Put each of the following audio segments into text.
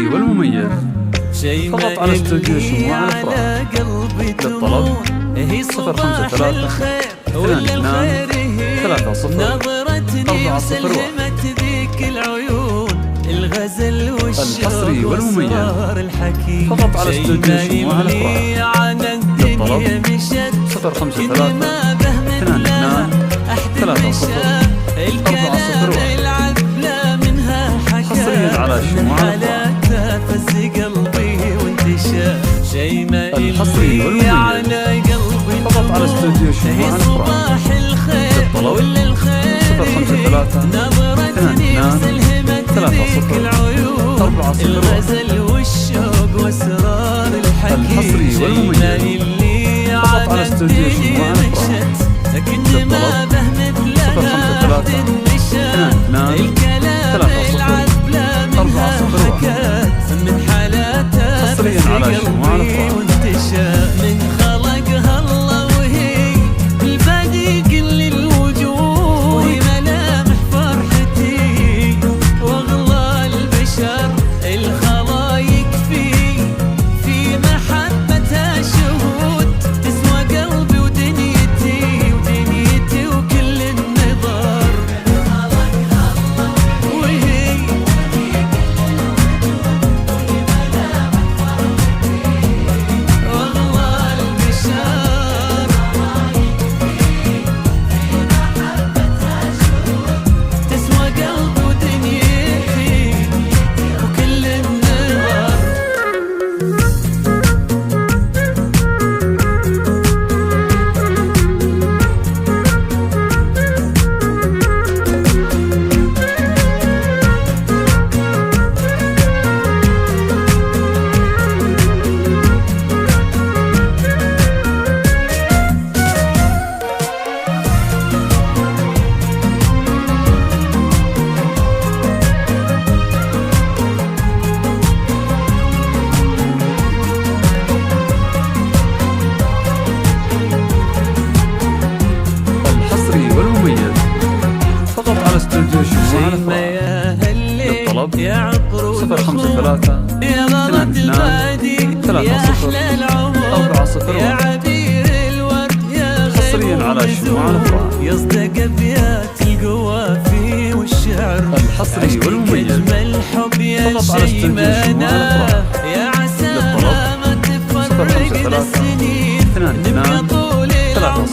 الحصري والمميز فقط على استوديو شموع الأفراح. للطلب 053 22 30 401. الحصري والمميز فقط على استوديو شموع الأفراح. للطلب 053 22 30 401. حصريا على شموع الأفراح. الحصري والمميز فقط على استوديو شموع الأفراح. للطلب 053 22 30 401. الحصري والمميز فقط على استوديو شموع الأفراح. للطلب 053 22 30 401. حصريا على شموع الأفراح. من خلقها الله وهي البادي كل الوجود، وهي ملامح فرحتي واغلى البشر الخلايق في محبتها شهود، تسوى قلبي ودنيتي وكل النظر. وهي استوديو شموع الأفراح. للطلب 053 22 30 401. حصريا على شموع الأفراح. يصدق أبيات القوافي والشعر الحصري والمميز فقط على استوديو شموع الأفراح. للطلب 053 22 30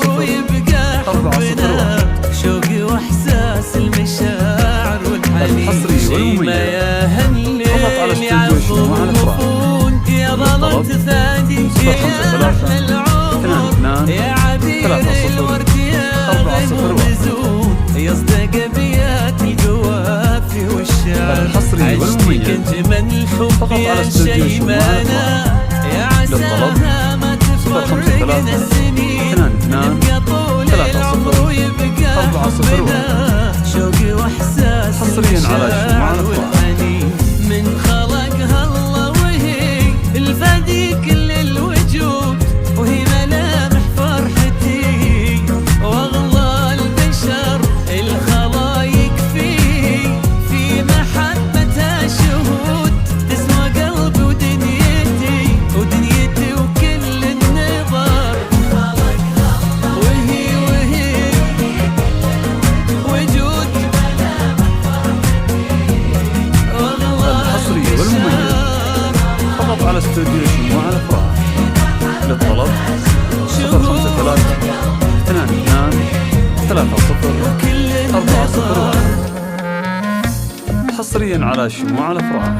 401. شوقي واحساس المشاعر والحنين. الحصري والمميز فقط على استوديو شموع الأفراح. يا ظلت ثادي 053 22 يا عبير الورد يا 401. يصدق ابيات القوافي والشعر. الحصري والمميز انجمن الحب فقط على استوديو شموع الأفراح. يا عساها ما تفرقنا السنين، نبقى طول العمر ويبقى حبنا شوقي واحساس حصريا على شموع الأفراح. من خلقها الله وهي الفادي كل الوجود، وهي ملامح فرحتي واغلى البشر الخلايق في محبتها شهود، تسوى قلبي ودنيتي وكل النظر. وهي وجود الحصري والمميز فقط على استوديو شموع الأفراح. للطلب 053 22 30 401. حصريا على شموع الأفراح.